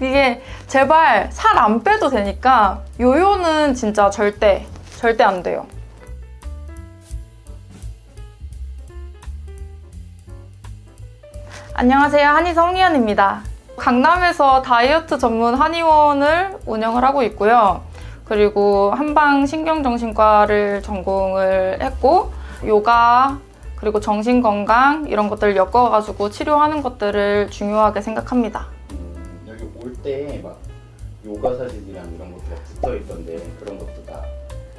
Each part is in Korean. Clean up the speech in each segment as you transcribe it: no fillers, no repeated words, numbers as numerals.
이게 제발 살 안 빼도 되니까 요요는 진짜 절대 안 돼요. 안녕하세요, 한의사 홍희연입니다. 강남에서 다이어트 전문 한의원을 운영을 하고 있고요. 그리고 한방신경정신과를 전공을 했고, 요가 그리고 정신건강 이런 것들을 엮어가지고 치료하는 것들을 중요하게 생각합니다. 여기 올 때 막 요가 사진이랑 이런 것도 붙어 있던데 그런 것도 다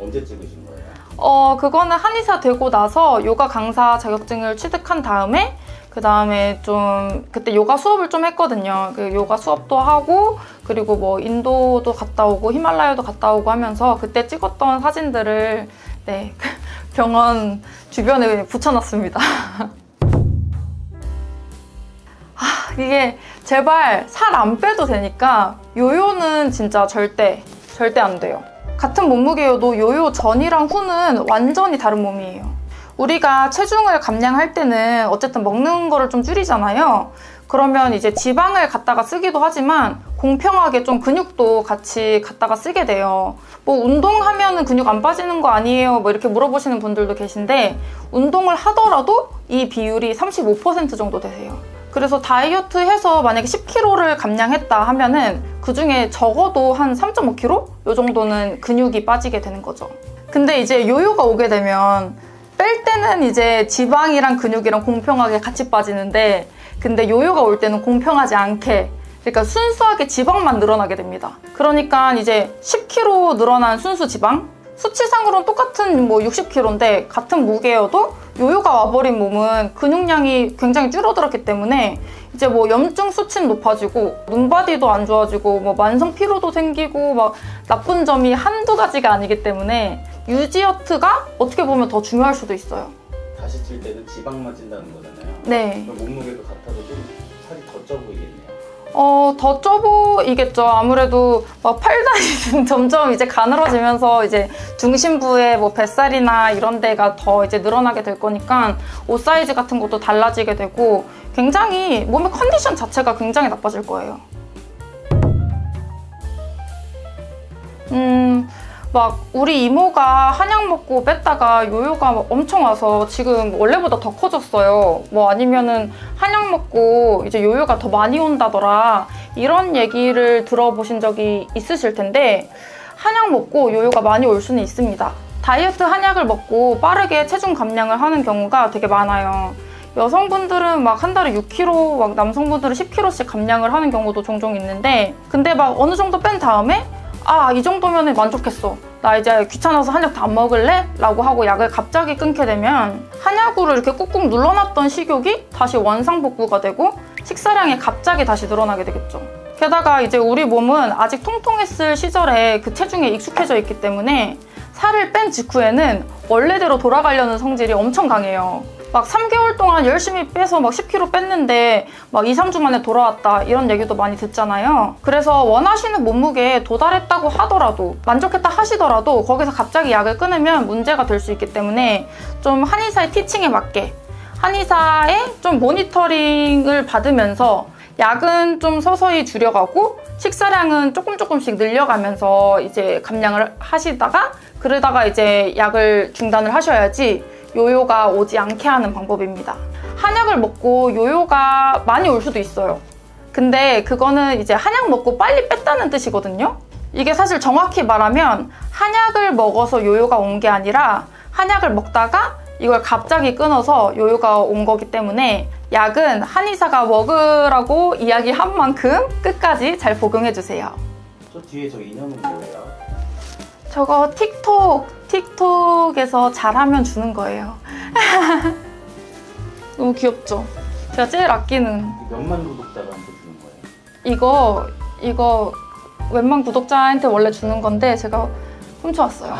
언제 찍으신 거예요? 그거는 한의사 되고 나서 요가 강사 자격증을 취득한 다음에 그 다음에 좀 그때 요가 수업을 좀 했거든요. 그 요가 수업도 하고 그리고 뭐 인도도 갔다 오고 히말라야도 갔다 오고 하면서 그때 찍었던 사진들을 병원 주변에 붙여놨습니다. 이게 제발 살 안 빼도 되니까 요요는 진짜 절대 안 돼요. 같은 몸무게여도 요요 전이랑 후는 완전히 다른 몸이에요. 우리가 체중을 감량할 때는 어쨌든 먹는 거를 좀 줄이잖아요. 그러면 이제 지방을 갖다가 쓰기도 하지만 공평하게 좀 근육도 같이 갖다가 쓰게 돼요. 뭐 운동하면은 근육 안 빠지는 거 아니에요? 뭐 이렇게 물어보시는 분들도 계신데 운동을 하더라도 이 비율이 35% 정도 되세요. 그래서 다이어트 해서 만약에 10kg를 감량했다 하면은 그 중에 적어도 한 3.5kg? 요 정도는 근육이 빠지게 되는 거죠. 근데 이제 요요가 오게 되면 뺄 때는 이제 지방이랑 근육이랑 공평하게 같이 빠지는데 근데 요요가 올 때는 공평하지 않게 그러니까 순수하게 지방만 늘어나게 됩니다. 그러니까 이제 10kg 늘어난 순수 지방? 수치상으로는 똑같은 뭐 60kg인데 같은 무게여도 요요가 와버린 몸은 근육량이 굉장히 줄어들었기 때문에 이제 뭐 염증 수치는 높아지고 눈바디도 안 좋아지고 뭐 만성 피로도 생기고 막 나쁜 점이 한두 가지가 아니기 때문에 유지어트가 어떻게 보면 더 중요할 수도 있어요. 다시 찔 때는 지방만 찐다는 거잖아요. 네. 몸무게도 같아도 좀 살이 더 쪄 보이겠네요. 더 쪄 보이겠죠. 아무래도 막 팔다리는 점점 이제 가늘어지면서 이제 중심부에 뭐 뱃살이나 이런 데가 더 이제 늘어나게 될 거니까 옷 사이즈 같은 것도 달라지게 되고 굉장히 몸의 컨디션 자체가 굉장히 나빠질 거예요. 막 우리 이모가 한약 먹고 뺐다가 요요가 막 엄청 와서 지금 원래보다 더 커졌어요. 뭐 아니면은 한약 먹고 이제 요요가 더 많이 온다더라 이런 얘기를 들어보신 적이 있으실 텐데 한약 먹고 요요가 많이 올 수는 있습니다. 다이어트 한약을 먹고 빠르게 체중 감량을 하는 경우가 되게 많아요. 여성분들은 막 한 달에 6kg, 막 남성분들은 10kg씩 감량을 하는 경우도 종종 있는데 근데 막 어느 정도 뺀 다음에 이 정도면 만족했어. 나 이제 귀찮아서 한약 다 안 먹을래? 라고 하고 약을 갑자기 끊게 되면 한약으로 이렇게 꾹꾹 눌러놨던 식욕이 다시 원상복구가 되고 식사량이 갑자기 다시 늘어나게 되겠죠. 게다가 이제 우리 몸은 아직 통통했을 시절에 그 체중에 익숙해져 있기 때문에 살을 뺀 직후에는 원래대로 돌아가려는 성질이 엄청 강해요. 막 3개월 동안 열심히 빼서 막 10kg 뺐는데 막 2, 3주 만에 돌아왔다 이런 얘기도 많이 듣잖아요. 그래서 원하시는 몸무게에 도달했다고 하더라도 만족했다 하시더라도 거기서 갑자기 약을 끊으면 문제가 될 수 있기 때문에 좀 한의사의 티칭에 맞게 한의사의 좀 모니터링을 받으면서 약은 좀 서서히 줄여가고 식사량은 조금씩 늘려가면서 이제 감량을 하시다가 그러다가 이제 약을 중단을 하셔야지 요요가 오지 않게 하는 방법입니다. 한약을 먹고 요요가 많이 올 수도 있어요. 근데 그거는 이제 한약 먹고 빨리 뺐다는 뜻이거든요. 이게 사실 정확히 말하면 한약을 먹어서 요요가 온 게 아니라 한약을 먹다가 이걸 갑자기 끊어서 요요가 온 거기 때문에 약은 한의사가 먹으라고 이야기한 만큼 끝까지 잘 복용해주세요. 저 뒤에 저 인형은 뭐예요? 저거 틱톡에서 잘하면 주는 거예요. 너무 귀엽죠? 제가 제일 아끼는 몇만 구독자한테 주는 거예요? 이거 웬만 구독자한테 원래 주는 건데 제가 훔쳐왔어요.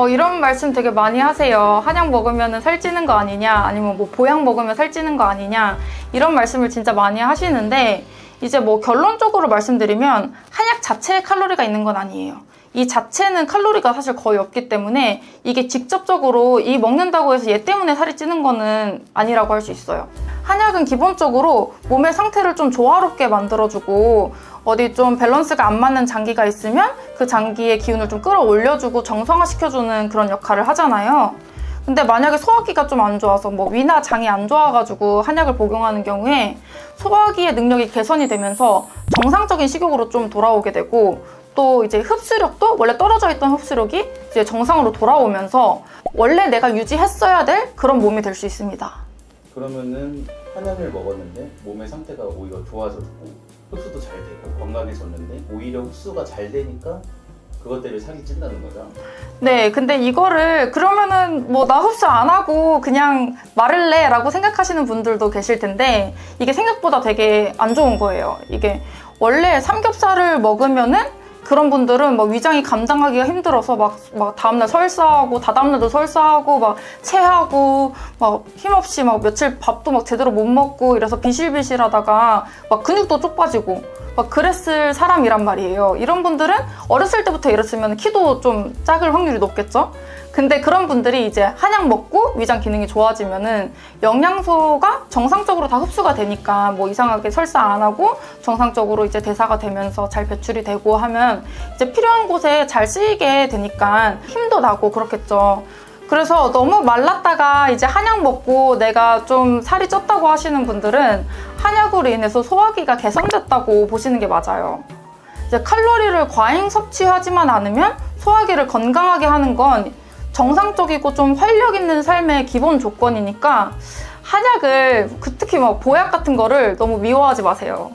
이런 말씀 되게 많이 하세요. 한약 먹으면 살찌는 거 아니냐 아니면 뭐 보약 먹으면 살찌는 거 아니냐 이런 말씀을 진짜 많이 하시는데 이제 뭐 결론적으로 말씀드리면 한약 자체에 칼로리가 있는 건 아니에요. 이 자체는 칼로리가 사실 거의 없기 때문에 이게 직접적으로 이 먹는다고 해서 얘 때문에 살이 찌는 거는 아니라고 할 수 있어요. 한약은 기본적으로 몸의 상태를 좀 조화롭게 만들어주고 어디 좀 밸런스가 안 맞는 장기가 있으면 그 장기의 기운을 좀 끌어올려주고 정상화시켜주는 그런 역할을 하잖아요. 근데 만약에 소화기가 좀 안 좋아서 뭐 위나 장이 안 좋아가지고 한약을 복용하는 경우에 소화기의 능력이 개선이 되면서 정상적인 식욕으로 좀 돌아오게 되고 또 이제 흡수력도 원래 떨어져 있던 흡수력이 이제 정상으로 돌아오면서 원래 내가 유지했어야 될 그런 몸이 될 수 있습니다. 그러면은 한약을 먹었는데 몸의 상태가 오히려 좋아졌고 흡수도 잘 되고 건강해졌는데 오히려 흡수가 잘 되니까 그것 때문에 살이 찐다는 거죠? 네, 근데 이거를 그러면은 뭐 나 흡수 안 하고 그냥 마를래 라고 생각하시는 분들도 계실 텐데 이게 생각보다 되게 안 좋은 거예요. 이게 원래 삼겹살을 먹으면은 그런 분들은 막 위장이 감당하기가 힘들어서 막 다음날 설사하고 다다음날도 설사하고 막 체하고 막 힘없이 막 며칠 밥도 막 제대로 못 먹고 이래서 비실비실하다가 막 근육도 쪽 빠지고 막 그랬을 사람이란 말이에요. 이런 분들은 어렸을 때부터 이랬으면 키도 좀 작을 확률이 높겠죠? 근데 그런 분들이 이제 한약 먹고 위장 기능이 좋아지면은 영양소가 정상적으로 다 흡수가 되니까 뭐 이상하게 설사 안 하고 정상적으로 이제 대사가 되면서 잘 배출이 되고 하면 이제 필요한 곳에 잘 쓰이게 되니까 힘도 나고 그렇겠죠. 그래서 너무 말랐다가 이제 한약 먹고 내가 좀 살이 쪘다고 하시는 분들은 한약으로 인해서 소화기가 개선됐다고 보시는 게 맞아요. 이제 칼로리를 과잉 섭취하지만 않으면 소화기를 건강하게 하는 건 정상적이고 좀 활력 있는 삶의 기본 조건이니까 한약을 특히 막 보약 같은 거를 너무 미워하지 마세요.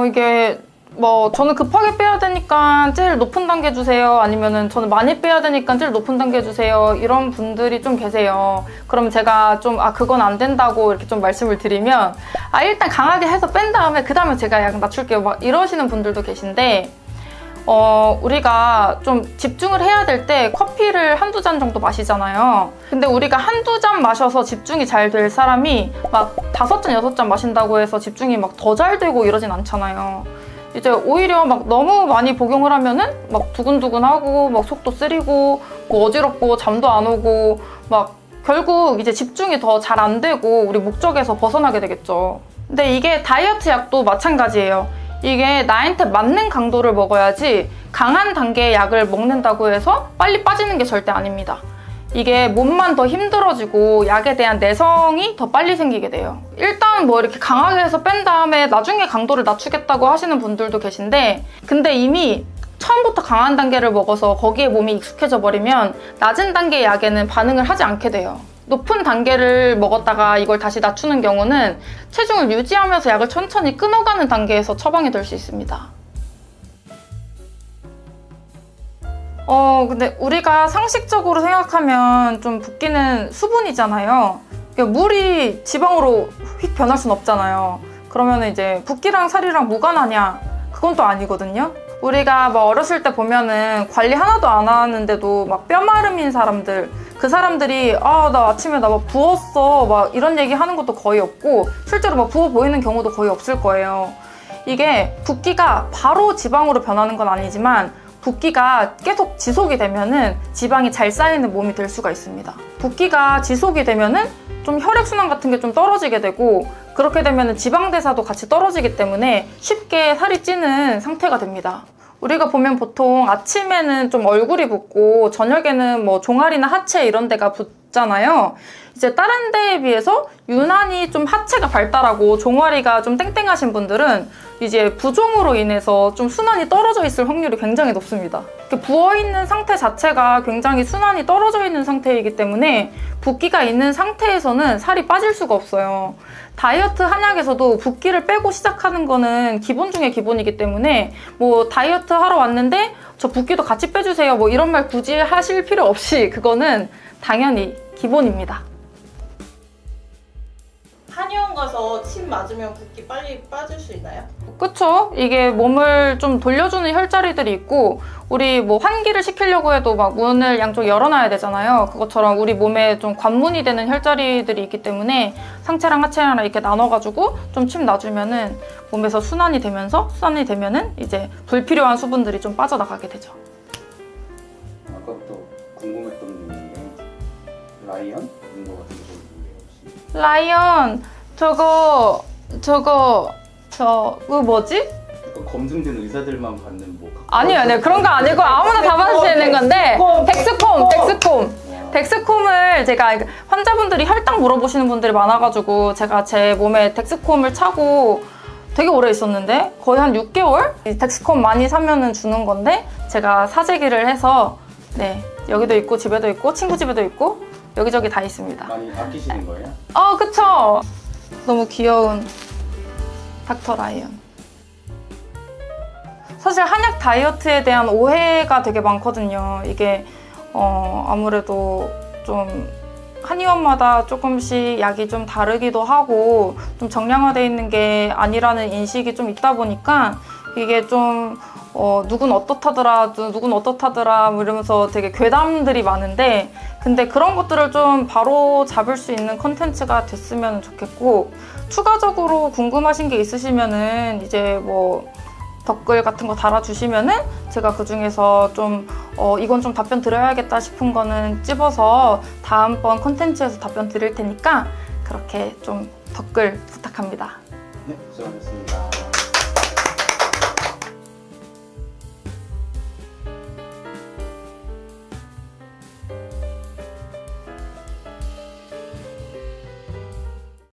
이게 뭐 저는 급하게 빼야 되니까 제일 높은 단계 주세요, 아니면은 저는 많이 빼야 되니까 제일 높은 단계 주세요, 이런 분들이 좀 계세요. 그럼 제가 좀 그건 안 된다고 이렇게 좀 말씀을 드리면 일단 강하게 해서 뺀 다음에 그 다음에 제가 약 낮출게요 막 이러시는 분들도 계신데 우리가 좀 집중을 해야 될 때 커피를 한두 잔 정도 마시잖아요. 근데 우리가 한두 잔 마셔서 집중이 잘 될 사람이 막 5잔, 6잔 마신다고 해서 집중이 막 더 잘 되고 이러진 않잖아요. 이제 오히려 막 너무 많이 복용을 하면은 막 두근두근하고 막 속도 쓰리고 뭐 어지럽고 잠도 안 오고 막 결국 이제 집중이 더 잘 안 되고 우리 목적에서 벗어나게 되겠죠. 근데 이게 다이어트 약도 마찬가지예요. 이게 나한테 맞는 강도를 먹어야지 강한 단계의 약을 먹는다고 해서 빨리 빠지는 게 절대 아닙니다. 이게 몸만 더 힘들어지고 약에 대한 내성이 더 빨리 생기게 돼요. 일단 뭐 이렇게 강하게 해서 뺀 다음에 나중에 강도를 낮추겠다고 하시는 분들도 계신데 근데 이미 처음부터 강한 단계를 먹어서 거기에 몸이 익숙해져 버리면 낮은 단계의 약에는 반응을 하지 않게 돼요. 높은 단계를 먹었다가 이걸 다시 낮추는 경우는 체중을 유지하면서 약을 천천히 끊어가는 단계에서 처방이 될 수 있습니다. 근데 우리가 상식적으로 생각하면 좀 붓기는 수분이잖아요. 그러니까 물이 지방으로 휙 변할 순 없잖아요. 그러면 이제 붓기랑 살이랑 무관하냐? 그건 또 아니거든요. 우리가 막 어렸을 때 보면은 관리 하나도 안 하는데도 막 뼈마름인 사람들, 그 사람들이 나 아침에 나 막 부었어 막 이런 얘기 하는 것도 거의 없고 실제로 막 부어 보이는 경우도 거의 없을 거예요. 이게 붓기가 바로 지방으로 변하는 건 아니지만 붓기가 계속 지속이 되면은 지방이 잘 쌓이는 몸이 될 수가 있습니다. 붓기가 지속이 되면은 좀 혈액순환 같은 게 좀 떨어지게 되고 그렇게 되면은 지방대사도 같이 떨어지기 때문에 쉽게 살이 찌는 상태가 됩니다. 우리가 보면 보통 아침에는 좀 얼굴이 붓고 저녁에는 뭐 종아리나 하체 이런 데가 붓잖아요. 이제 다른 데에 비해서 유난히 좀 하체가 발달하고 종아리가 좀 땡땡하신 분들은 이제 부종으로 인해서 좀 순환이 떨어져 있을 확률이 굉장히 높습니다. 부어있는 상태 자체가 굉장히 순환이 떨어져 있는 상태이기 때문에 붓기가 있는 상태에서는 살이 빠질 수가 없어요. 다이어트 한약에서도 붓기를 빼고 시작하는 거는 기본 중에 기본이기 때문에 뭐 다이어트 하러 왔는데 저 붓기도 같이 빼주세요 뭐 이런 말 굳이 하실 필요 없이 그거는 당연히 기본입니다. 한의원 가서 침 맞으면 붓기 빨리 빠질 수 있나요? 그쵸? 이게 몸을 좀 돌려주는 혈자리들이 있고 우리 뭐 환기를 시키려고 해도 막 문을 양쪽 열어놔야 되잖아요. 그것처럼 우리 몸에 좀 관문이 되는 혈자리들이 있기 때문에 상체랑 하체랑 이렇게 나눠가지고 좀 침 놔주면은 몸에서 순환이 되면은 이제 불필요한 수분들이 좀 빠져나가게 되죠. 아까부터 궁금했던 부분인데 라이언? 이런 거 같은 게 혹시? 라이언 저거 뭐지? 약간 검증된 의사들만 받는 뭐 아니요 그런 거 아니고 아무나 다 받을 수 있는 건데 덱스콤을 제가 환자분들이 혈당 물어보시는 분들이 많아가지고 제가 제 몸에 덱스콤을 차고 되게 오래 있었는데 거의 한 6개월? 이 덱스콤 많이 사면은 주는 건데 제가 사재기를 해서 네 여기도 있고 집에도 있고 친구 집에도 있고 여기저기 다 있습니다. 많이 아끼시는 거예요? 그쵸? 너무 귀여운 닥터 라이언. 사실 한약 다이어트에 대한 오해가 되게 많거든요. 이게 아무래도 좀 한의원마다 조금씩 약이 좀 다르기도 하고 좀 정량화되어 있는 게 아니라는 인식이 좀 있다 보니까 이게 좀 누군 어떻다더라 뭐 이러면서 되게 괴담들이 많은데 근데 그런 것들을 좀 바로 잡을 수 있는 컨텐츠가 됐으면 좋겠고 추가적으로 궁금하신 게 있으시면은 이제 뭐 댓글 같은 거 달아주시면은 제가 그 중에서 좀 이건 좀 답변 드려야겠다 싶은 거는 찝어서 다음번 컨텐츠에서 답변 드릴 테니까 그렇게 좀 댓글 부탁합니다. 네, 고생하셨습니다.